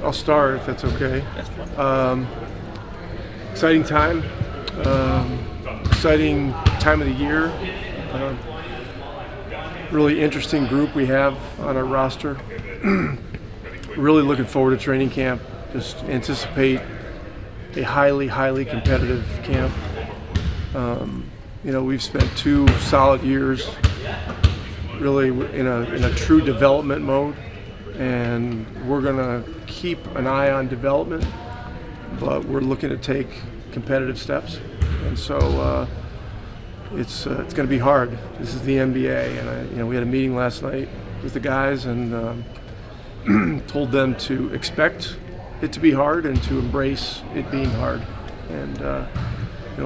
I'll start if that's okay. That's fine. Exciting time. Exciting time of the year. Really interesting group we have on our roster. Really looking forward to training camp. Just anticipate a highly competitive camp. We've spent 2 solid years really in a true development mode, and we're going to keep an eye on development, but we're looking to take competitive steps. And so it's going to be hard. This is the NBA, and we had a meeting last night with the guys and told them to expect it to be hard and to embrace it being hard. And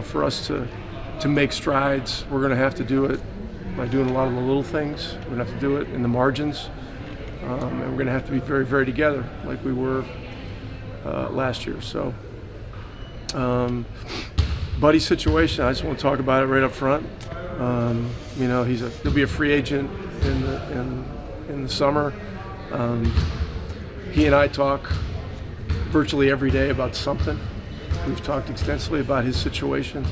for us to make strides, we're going to have to do it by doing a lot of the little things. We're going to have to do it in the margins, and we're going to have to be very together like we were last year. So, Buddy's situation, I just want to talk about it right up front. He'll be a free agent in the summer. He and I talk virtually every day about something. We've talked extensively about his situation.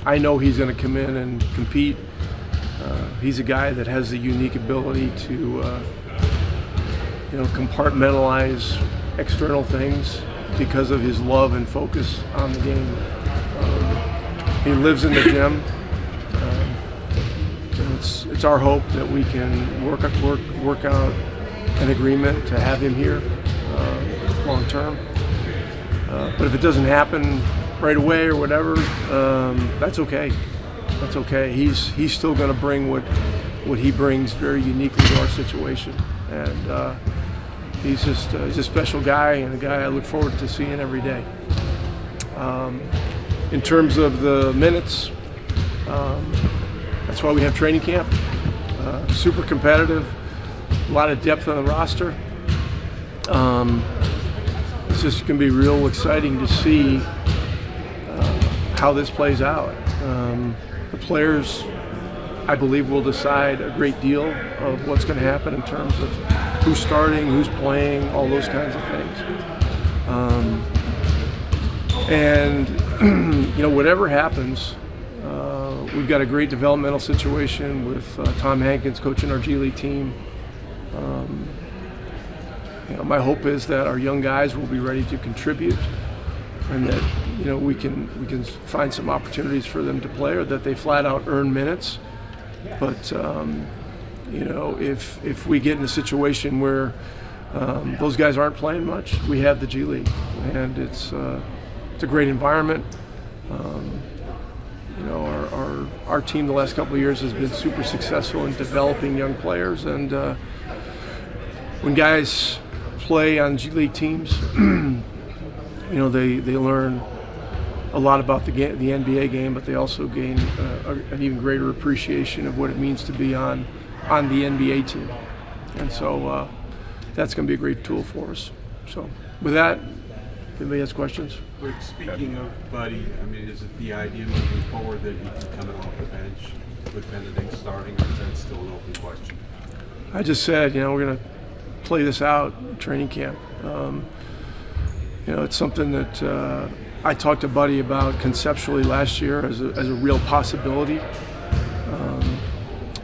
I know he's going to come in and compete. He's a guy that has the unique ability to compartmentalize external things because of his love and focus on the game. He lives in the gym. It's our hope that we can work out an agreement to have him here long term. But if it doesn't happen right away or whatever, that's okay. That's okay. He's still going to bring what he brings very uniquely to our situation, and he's a special guy and a guy I look forward to seeing every day. In terms of the minutes, that's why we have training camp. Super competitive, a lot of depth on the roster. It's just going to be real exciting to see how this plays out. The players, I believe, will decide a great deal of what's going to happen in terms of who's starting, who's playing, all those kinds of things. Whatever happens, we've got a great developmental situation with Tom Hankins coaching our G League team. My hope is that our young guys will be ready to contribute, and that we can find some opportunities for them to play, or that they flat out earn minutes. But if we get in a situation where those guys aren't playing much, we have the G League, and it's a great environment. Our team the last couple of years has been super successful in developing young players, and when guys play on G League teams, they learn a lot about the NBA game, but they also gain an even greater appreciation of what it means to be on the NBA team. And so that's going to be a great tool for us. So with that, if anybody has questions. Rick, speaking of Buddy, is it the idea moving forward that he can come in off the bench with Benedict starting, or is that still an open question? I just said, we're going to play this out in training camp. It's something that I talked to Buddy about conceptually last year as a real possibility,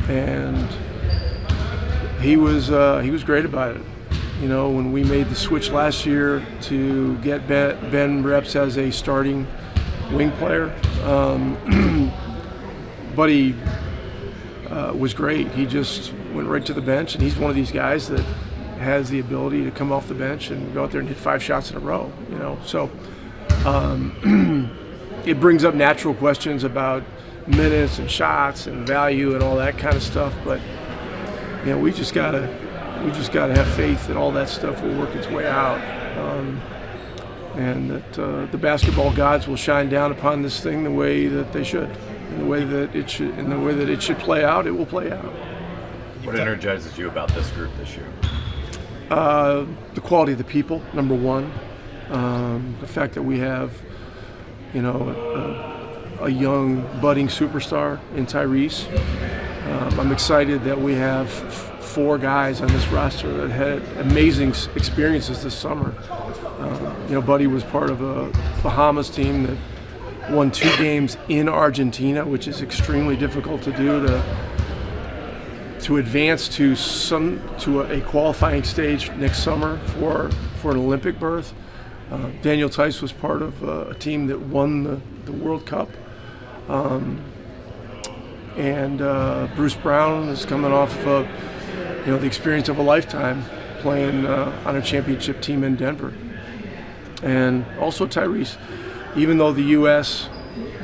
and he was great about it. When we made the switch last year to get Ben reps as a starting wing player, Buddy was great. He just went right to the bench, and he's one of these guys that has the ability to come off the bench and go out there and hit 5 shots in a row. So it brings up natural questions about minutes and shots and value and all that kind of stuff. But we just gotta have faith that all that stuff will work its way out, and that the basketball gods will shine down upon this thing the way that they should, in the way that it should play out. It will play out. What energizes you about this group this year? The quality of the people, number one. The fact that we have, a young budding superstar in Tyrese. I'm excited that we have 4 guys on this roster that had amazing experiences this summer. Buddy was part of a Bahamas team that won 2 games in Argentina, which is extremely difficult to do, to advance to a qualifying stage next summer for an Olympic berth. Daniel Tice was part of a team that won the World Cup. And Bruce Brown is coming off of the experience of a lifetime playing on a championship team in Denver. And also Tyrese, even though the U.S.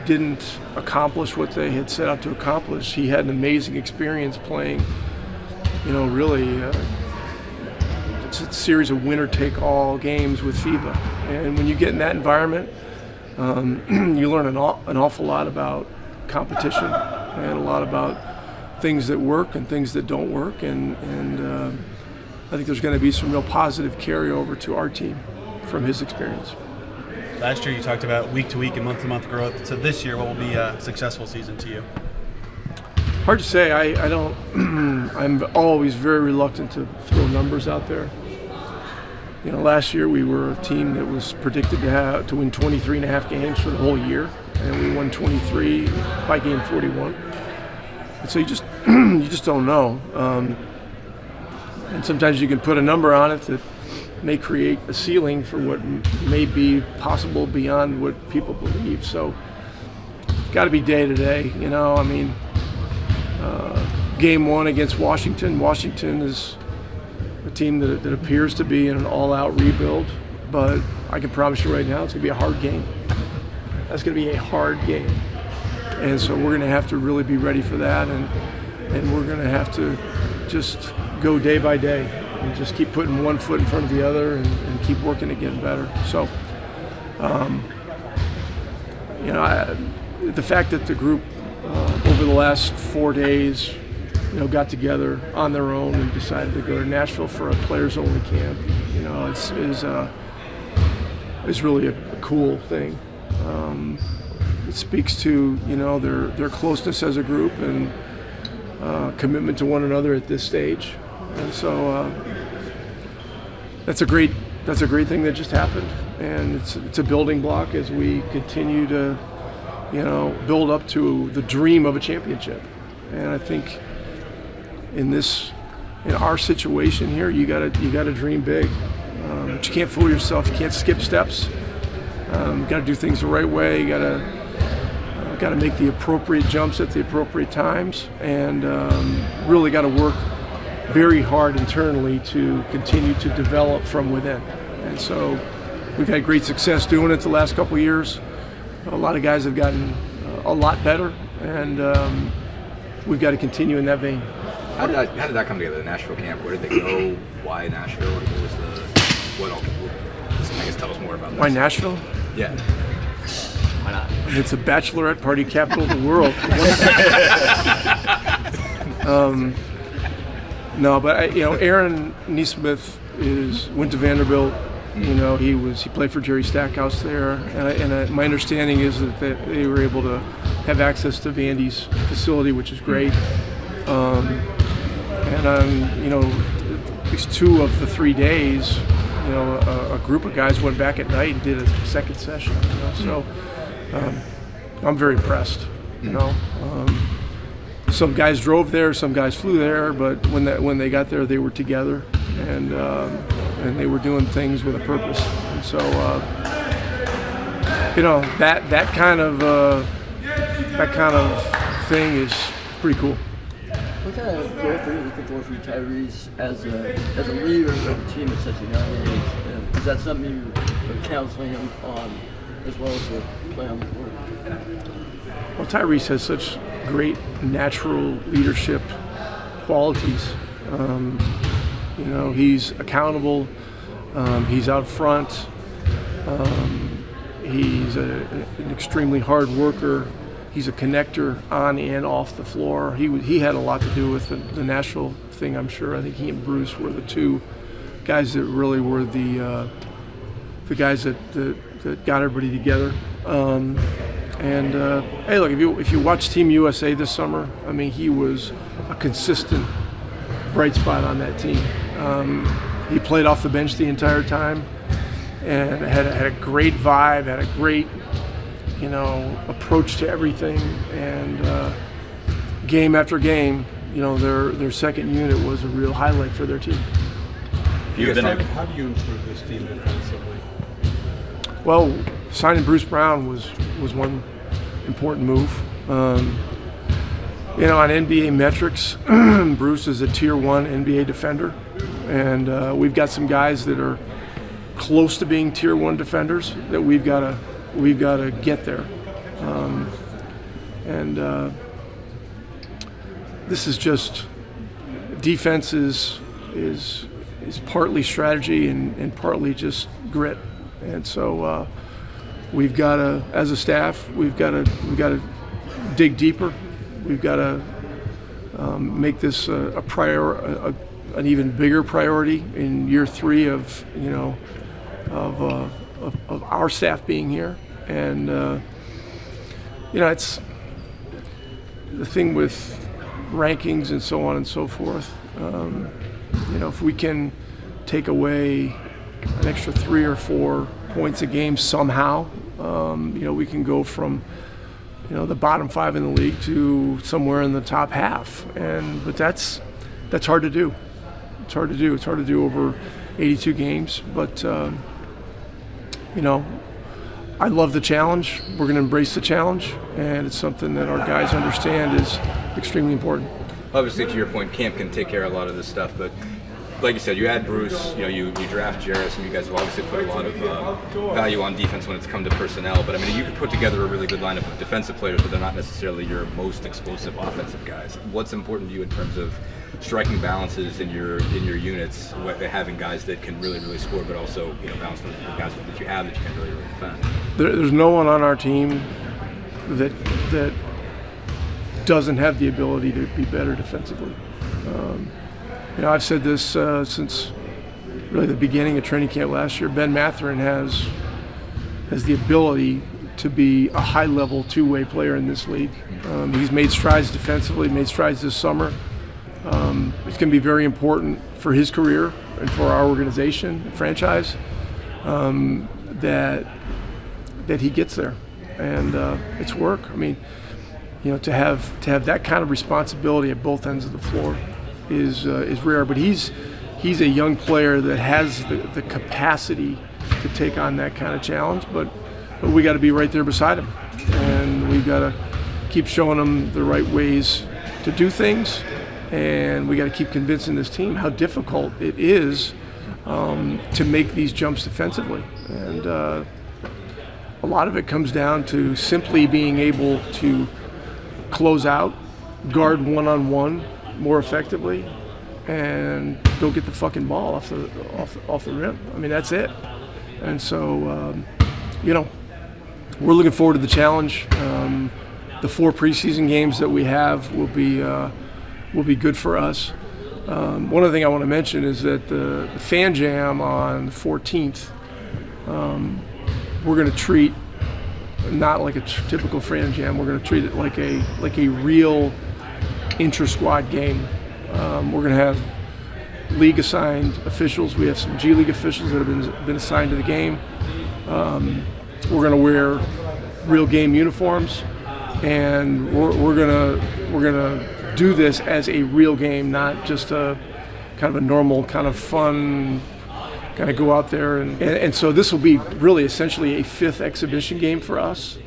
didn't accomplish what they had set out to accomplish, he had an amazing experience playing, really it's a series of winner-take-all games with FIBA. And when you get in that environment, you learn an awful lot about competition and a lot about things that work and things that don't work. And I think there's going to be some real positive carryover to our team from his experience. Last year you talked about week-to-week and month-to-month growth. So this year, what will be a successful season to you? Hard to say. I don't. I'm always very reluctant to throw numbers out there. Last year we were a team that was predicted to win 23 and a half games for the whole year, and we won 23 by game 41. And so you just don't know. And sometimes you can put a number on it that may create a ceiling for what may be possible beyond what people believe. So got to be day to day. Game 1 against Washington. Washington is a team that appears to be in an all-out rebuild, but I can promise you right now it's going to be a hard game. That's going to be a hard game. And so we're going to have to really be ready for that, and we're going to have to just go day by day and just keep putting one foot in front of the other and keep working to get better. So, the fact that the group over the last 4 days got together on their own and decided to go to Nashville for a players-only camp, is really a cool thing. It speaks to their closeness as a group and commitment to one another at this stage, and so that's a great thing that just happened, and it's a building block as we continue to build up to the dream of a championship. And I think in our situation here, you gotta dream big, but you can't fool yourself. You can't skip steps. You gotta do things the right way. You gotta make the appropriate jumps at the appropriate times, and really gotta work very hard internally to continue to develop from within. And so we've had great success doing it the last couple of years. A lot of guys have gotten a lot better, and we've got to continue in that vein. How did that come together, the Nashville camp? Where did they go? Why Nashville? And I guess tell us more about this. Why Nashville? Yeah. Why not? It's a bachelorette party capital of the world. No, but Aaron Neesmith went to Vanderbilt. He played for Jerry Stackhouse there, and my understanding is that they were able to have access to Vandy's facility, which is great. At least 2 of the 3 days, a group of guys went back at night and did a second session. So I'm very impressed. Some guys drove there, some guys flew there, but when they got there, they were together, and they were doing things with a purpose. And so that kind of thing is pretty cool. What kind of growth are you looking for from Tyrese as a leader of the team at such a young age? Is that something you're counseling him on as well as the play on the court? Well, Tyrese has such great natural leadership qualities. He's accountable. He's out front. He's an extremely hard worker. He's a connector on and off the floor. He had a lot to do with the Nashville thing, I'm sure. I think he and Bruce were the 2 guys that really were the guys that got everybody together. Hey, look, if you watch Team USA this summer, he was a consistent bright spot on that team. He played off the bench the entire time, and had a great vibe, had a great, approach to everything. And game after game, their second unit was a real highlight for their team. How do you improve this team defensively? Well, signing Bruce Brown was one important move. On NBA metrics, Bruce is a tier 1 NBA defender, and we've got some guys that are close to being tier 1 defenders that we've got to get there. This is just defense is partly strategy and partly just grit, and so we've got to, as a staff, we've got to dig deeper. We've got to make this an even bigger priority in year 3 of our staff being here. And it's the thing with rankings and so on and so forth. If we can take away an extra 3 or 4 points a game somehow, we can go from the bottom 5 in the league to somewhere in the top half. But that's hard to do. It's hard to do. It's hard to do over 82 games. But I love the challenge. We're going to embrace the challenge, and it's something that our guys understand is extremely important. Obviously, to your point, camp can take care of a lot of this stuff, but like you said, you add Bruce, you draft Jarris, and you guys have obviously put a lot of value on defense when it's come to personnel. But I mean, you could put together a really good lineup of defensive players, but they're not necessarily your most explosive offensive guys. What's important to you in terms of striking balances in your units, having guys that can really score, but also balance the guys that you have that you can really defend? There's no one on our team that doesn't have the ability to be better defensively. I've said this since really the beginning of training camp last year. Ben Mathurin has the ability to be a high-level two-way player in this league. He's made strides defensively, made strides this summer. It's going to be very important for his career and for our organization and franchise that he gets there, and it's work. I mean, to have that kind of responsibility at both ends of the floor is rare. But he's a young player that has the capacity to take on that kind of challenge. But we got to be right there beside him, and we've got to keep showing him the right ways to do things, and we got to keep convincing this team how difficult it is to make these jumps defensively. And a lot of it comes down to simply being able to close out, guard one-on-one more effectively, and go get the fucking ball off the rim. I mean, that's it. And so, we're looking forward to the challenge. The 4 preseason games that we have will be good for us. One other thing I want to mention is that the Fan Jam on the 14th, we're going to treat not like a typical Fan Jam. We're going to treat it like a real intra-squad game. We're going to have league-assigned officials. We have some G League officials that have been assigned to the game. We're going to wear real game uniforms, and we're gonna do this as a real game, not just a kind of a normal kind of fun kind of go out there and so this will be really essentially a 5th exhibition game for us.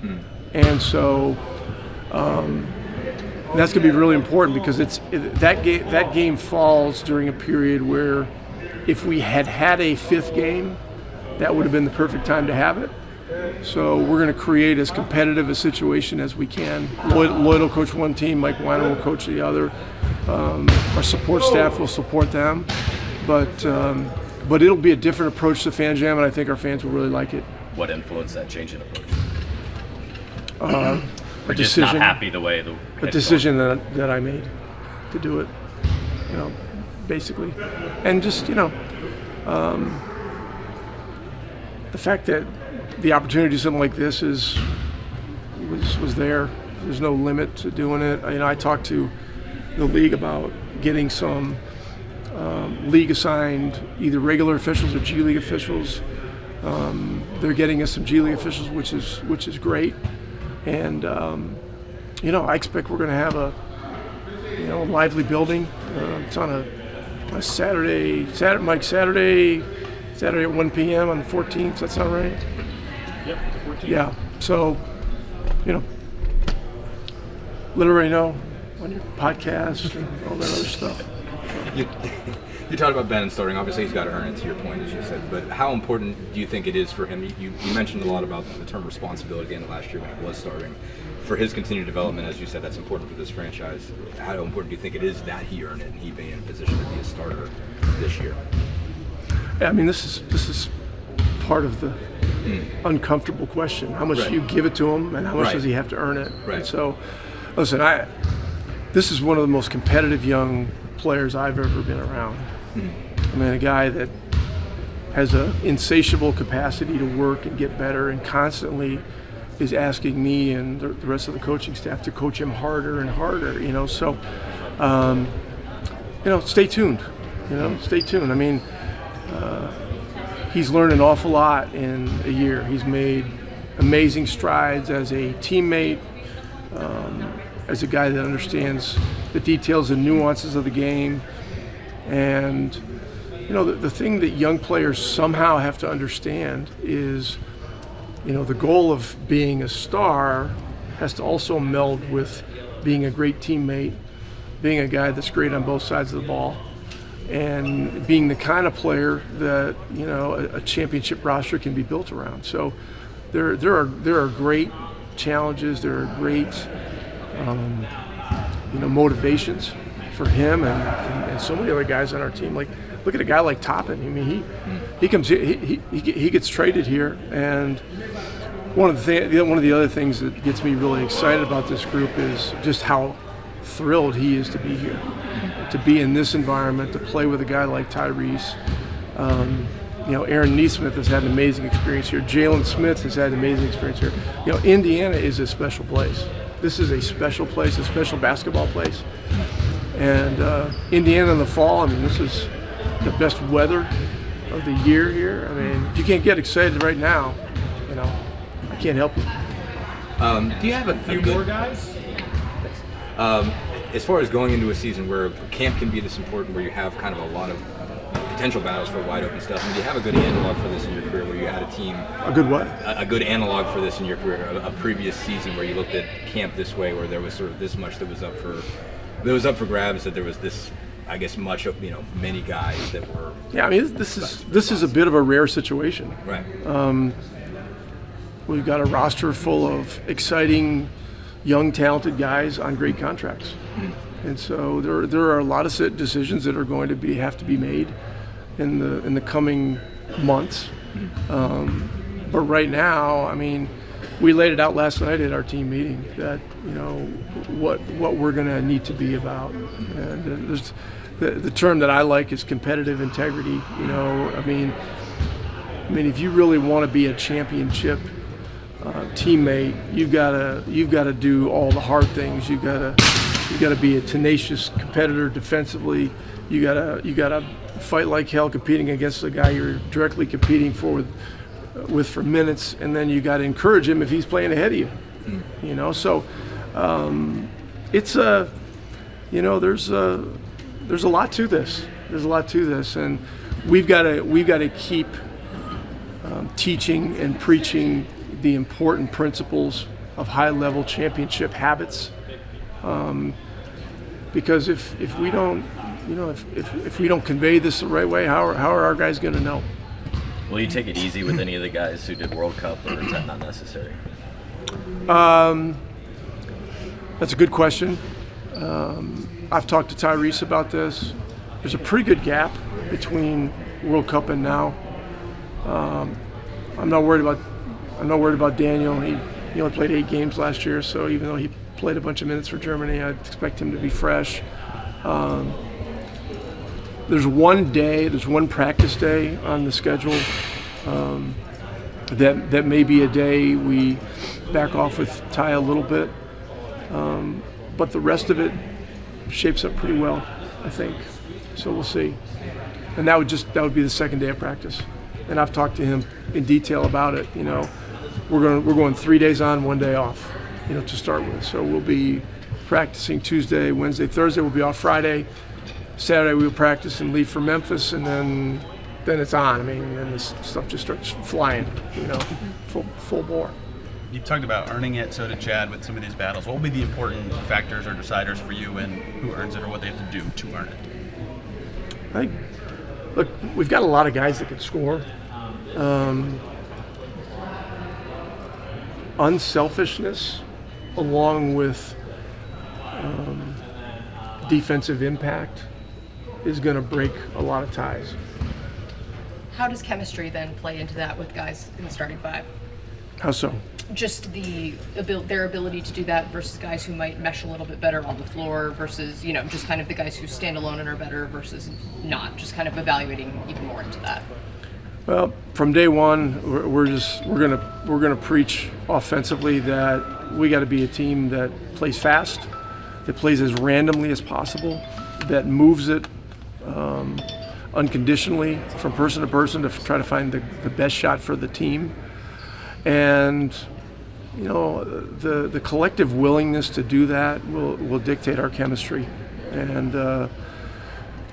And so that's going to be really important because that game falls during a period where if we had a 5th game, that would have been the perfect time to have it. So we're going to create as competitive a situation as we can. Lloyd will coach one team, Mike Weiner will coach the other. Our support staff will support them, but it'll be a different approach to Fan Jam, and I think our fans will really like it. What influenced that change in approach? A just decision, not happy the way the a decision that I made to do it, basically, and just the fact that the opportunity to do something like this was there. There's no limit to doing it. I talked to the league about getting some league assigned either regular officials or G League officials. They're getting us some G League officials, which is great. And I expect we're going to have a lively building. It's on a Saturday at 1 p.m. on the 14th. Does that sound right? Yep, the 14th. Yeah. So, let everybody know on your podcast and all that other stuff. You talked about Ben starting. Obviously, he's got to earn it, to your point, as you said. But how important do you think it is for him? You mentioned a lot about the term responsibility at the end of last year when he was starting. For his continued development, as you said, that's important for this franchise. How important do you think it is that he earn it and he be in a position to be a starter this year? Yeah, I mean, this is part of the uncomfortable question. How much Right. do you give it to him, and how much Right. does he have to earn it? Right. And so, listen, this is one of the most competitive young players I've ever been around. I mean, a guy that has an insatiable capacity to work and get better, and constantly is asking me and the rest of the coaching staff to coach him harder and harder. So stay tuned. Stay tuned. I mean, he's learned an awful lot in a year. He's made amazing strides as a teammate, as a guy that understands the details and nuances of the game. And the thing that young players somehow have to understand is, the goal of being a star has to also meld with being a great teammate, being a guy that's great on both sides of the ball, and being the kind of player that a championship roster can be built around. So there are great challenges. There are great motivations for him and so many other guys on our team. Like, look at a guy like Toppin. I mean, he comes here, he gets traded here, and one of the other things that gets me really excited about this group is just how thrilled he is to be here, to be in this environment, to play with a guy like Tyrese. Aaron Neesmith has had an amazing experience here. Jalen Smith has had an amazing experience here. Indiana is a special place. This is a special place, a special basketball place. And Indiana in the fall, I mean, this is the best weather of the year here. I mean, if you can't get excited right now, I can't help you. Do you have a few More guys? as far as going into a season where camp can be this important, where you have kind of a lot of potential battles for wide open stuff, do you have a good analog for this in your career where you had a team? A good what? A good analog for this in your career, a previous season where you looked at camp this way, where there was sort of this much that was up for grabs, that there was this, I guess, much of many guys that were. Yeah, I mean, this is a bit of a rare situation. Right. We've got a roster full of exciting, young, talented guys on great contracts, and so there are a lot of decisions that are going to have to be made in the coming months. But right now, I mean, we laid it out last night at our team meeting that what we're going to need to be about, and there's the term that I like is competitive integrity. I mean, if you really want to be a championship teammate, you've got to do all the hard things. You've got to be a tenacious competitor defensively. You got to fight like hell competing against the guy you're directly competing with for minutes, and then you got to encourage him if he's playing ahead of you. So it's there's a lot to this. There's a lot to this, and we've got to keep teaching and preaching the important principles of high-level championship habits, because if we don't, if we don't convey this the right way, how are our guys going to know? Will you take it easy with any of the guys who did World Cup, or is that not necessary? That's a good question. I've talked to Tyrese about this. There's a pretty good gap between World Cup and now. I'm not worried about Daniel. He only played 8 games last year, so even though he played a bunch of minutes for Germany, I'd expect him to be fresh. There's one practice day on the schedule that may be a day we back off with Ty a little bit, but the rest of it shapes up pretty well, I think. So we'll see. And that would be the second day of practice. And I've talked to him in detail about it. You know, we're going 3 days on, 1 day off, you know, to start with. So we'll be practicing Tuesday, Wednesday, Thursday. We'll be off Friday. Saturday we'll practice and leave for Memphis, and then it's on. I mean, then this stuff just starts flying, you know, full bore. You talked about earning it, so did Chad with some of these battles. What will be the important factors or deciders for you in who earns it or what they have to do to earn it? Look, we've got a lot of guys that can score. Unselfishness, along with defensive impact, is going to break a lot of ties. How does chemistry then play into that with guys in the starting five? How so? Just their ability to do that versus guys who might mesh a little bit better on the floor versus, you know, just kind of the guys who stand alone and are better versus not. Just kind of evaluating even more into that. Well, from day one, we're gonna preach offensively that we got to be a team that plays fast, that plays as randomly as possible, that moves it unconditionally from person to person to try to find the best shot for the team. And you know, the collective willingness to do that will dictate our chemistry. And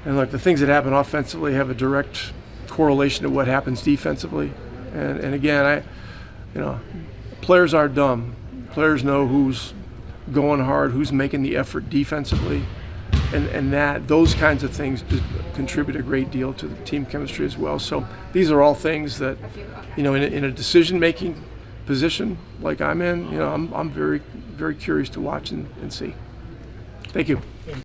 look, the things that happen offensively have a direct correlation to what happens defensively. And again, players aren't dumb. Players know who's going hard, who's making the effort defensively, and those kinds of things just contribute a great deal to the team chemistry as well. So these are all things that, you know, in a decision-making position like I'm in, you know, I'm very, very curious to watch and see. Thank you.